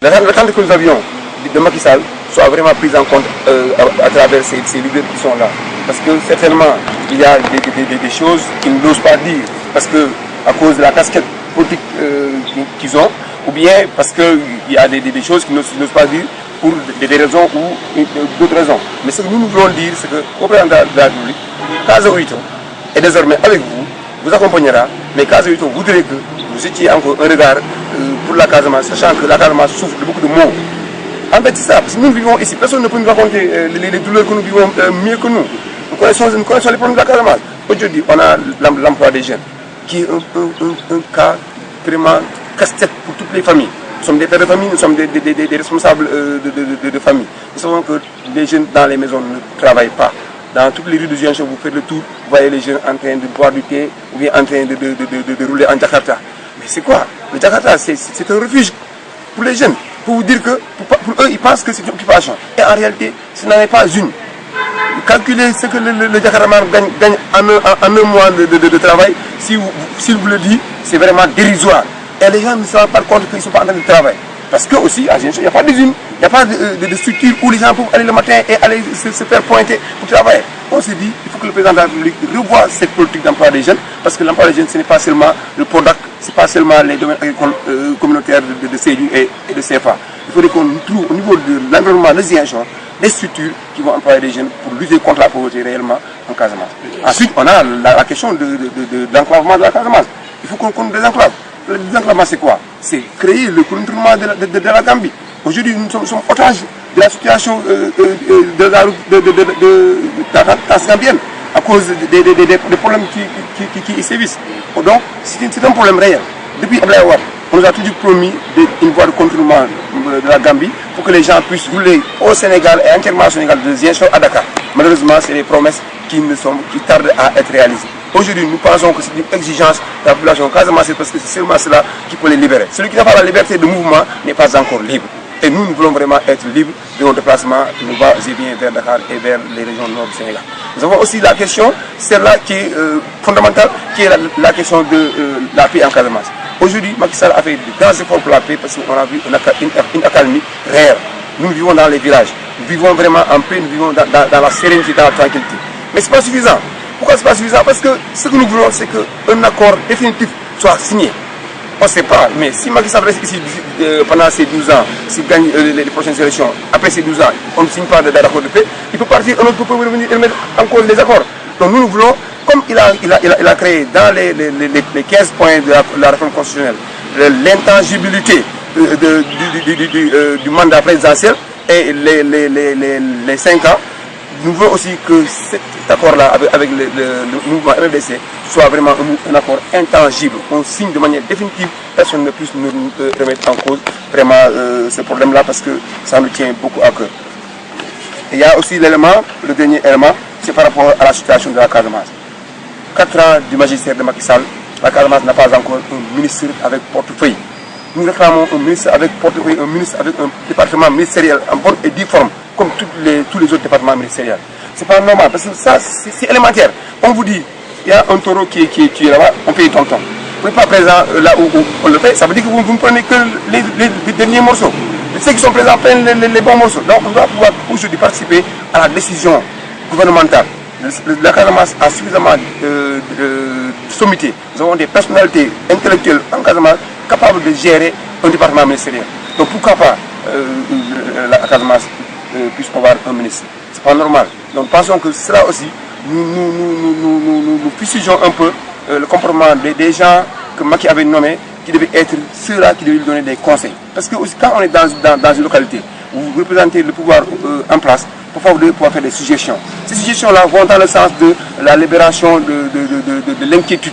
L'attente que nous avions de Macky Sall soit vraiment prise en compte à travers ces leaders qui sont là. Parce que certainement, il y a des choses qu'ils n'osent pas dire, parce que à cause de la casquette politique qu'ils ont, ou bien parce qu'il y a des choses qu'ils n'osent pas dire pour des raisons ou d'autres raisons. Mais ce que nous voulons dire, c'est que au président de la République, Casa Huito est désormais avec vous accompagnera, mais Casa Huito voudrait que vous étiez encore un regard pour la Casamance, sachant que la Casamance souffre de beaucoup de maux. En fait, c'est ça, parce que nous vivons ici, personne ne peut nous raconter les douleurs que nous vivons mieux que nous. Nous connaissons les problèmes de la Casamance. Aujourd'hui, on a l'emploi des jeunes, qui est un cas vraiment casse-tête pour toutes les familles. Nous sommes des pères de famille, nous sommes des responsables de famille. Nous savons que les jeunes dans les maisons ne travaillent pas. Dans toutes les rues de Ziguinchor, vous faites le tour, vous voyez les jeunes en train de boire du thé ou bien en train de rouler en Jakarta. Mais c'est quoi? Le Jakarta, c'est un refuge pour les jeunes. Pour vous dire que, pour eux, ils pensent que c'est une occupation. Et en réalité, ce n'en est pas une. Calculez ce que le Jakartaman gagne en un mois de travail, s'il vous le dit, c'est vraiment dérisoire. Et les gens ne se rendent pas compte qu'ils ne sont pas en train de travailler. Parce que aussi, à Ziguinchor, il n'y a pas d'usine, il n'y a pas de structure où les gens peuvent aller le matin et aller se faire pointer pour travailler. On s'est dit, il faut que le président de la République revoie cette politique d'emploi des jeunes, parce que l'emploi des jeunes, ce n'est pas seulement le PRODAC, ce n'est pas seulement les domaines agricoles communautaires de CEDU et de CFA. Il faudrait qu'on trouve au niveau de l'environnement de Ziguinchor des structures qui vont employer des jeunes pour lutter contre la pauvreté réellement en Casamance. Ensuite, on a la question de l'enclavement de la Casamance. Il faut qu'on désenclave. Le désenclavement, c'est quoi? C'est créer le contournement de la Gambie. Aujourd'hui, nous sommes otages de la situation de la transgambienne à cause des problèmes qui y sévissent. Donc, c'est un problème réel. Depuis Ablaye Wade, on nous a toujours promis une voie de contournement de la Gambie pour que les gens puissent rouler au Sénégal et entièrement au Sénégal de Ziguinchor à Dakar. Malheureusement, c'est des promesses qui tardent à être réalisées. Aujourd'hui, nous pensons que c'est une exigence de la population casamançaise parce que c'est seulement cela qui peut les libérer. Celui qui n'a pas la liberté de mouvement n'est pas encore libre. Et nous voulons vraiment être libres de nos déplacements, nous va-et-vient vers Dakar et vers les régions nord du Sénégal. Nous avons aussi la question, celle-là qui est fondamentale, qui est la question de la paix en Casamance. Aujourd'hui, Macky Sall a fait de grands efforts pour la paix parce qu'on a vu une accalmie réelle. Nous vivons dans les villages, nous vivons vraiment en paix, nous vivons dans la sérénité, dans la tranquillité. Mais ce n'est pas suffisant. Pourquoi ce n'est pas suffisant? Parce que ce que nous voulons, c'est qu'un accord définitif soit signé. On ne sait pas, mais si Macky Sall reste ici pendant ces 12 ans, s'il gagne les prochaines élections, après ces 12 ans, on ne signe pas d'accord de paix, il peut partir, un autre peut revenir et mettre en cause les accords. Donc nous voulons, comme il a créé dans les 15 points de la réforme constitutionnelle, l'intangibilité du mandat présidentiel et les 5 ans, nous voulons aussi que cet accord-là avec le mouvement MFDC soit vraiment un accord intangible. On signe de manière définitive, personne ne puisse nous remettre en cause vraiment ce problème-là parce que ça nous tient beaucoup à cœur. Et il y a aussi l'élément, le dernier élément, c'est par rapport à la situation de la Casamance. 4 ans du magistère de Macky Sall, la Casamance n'a pas encore un ministre avec portefeuille. Nous réclamons un ministre avec portefeuille, un ministre avec un département ministériel en bonne et due forme, comme tous les autres départements ministériels. Ce n'est pas normal, parce que ça, c'est élémentaire. On vous dit, il y a un taureau qui est là-bas, on paye tonton. Vous n'êtes pas présent là où on le fait, ça veut dire que vous ne prenez que les derniers morceaux. Ceux qui sont présents prennent les bons morceaux. Donc on doit pouvoir aujourd'hui participer à la décision gouvernementale. La Casamance a suffisamment de sommité. Nous avons des personnalités intellectuelles en Casamance capables de gérer un département ministériel. Donc pourquoi pas la Casamance puisse avoir un ministre? C'est pas normal. Donc pensons que cela aussi, nous fusionnons un peu le comportement des gens que Macky avait nommés, qui devaient être ceux-là qui devaient lui donner des conseils. Parce que aussi, quand on est dans une localité, vous représentez le pouvoir en place, parfois vous devez pouvoir faire des suggestions. Ces suggestions-là vont dans le sens de la libération de l'inquiétude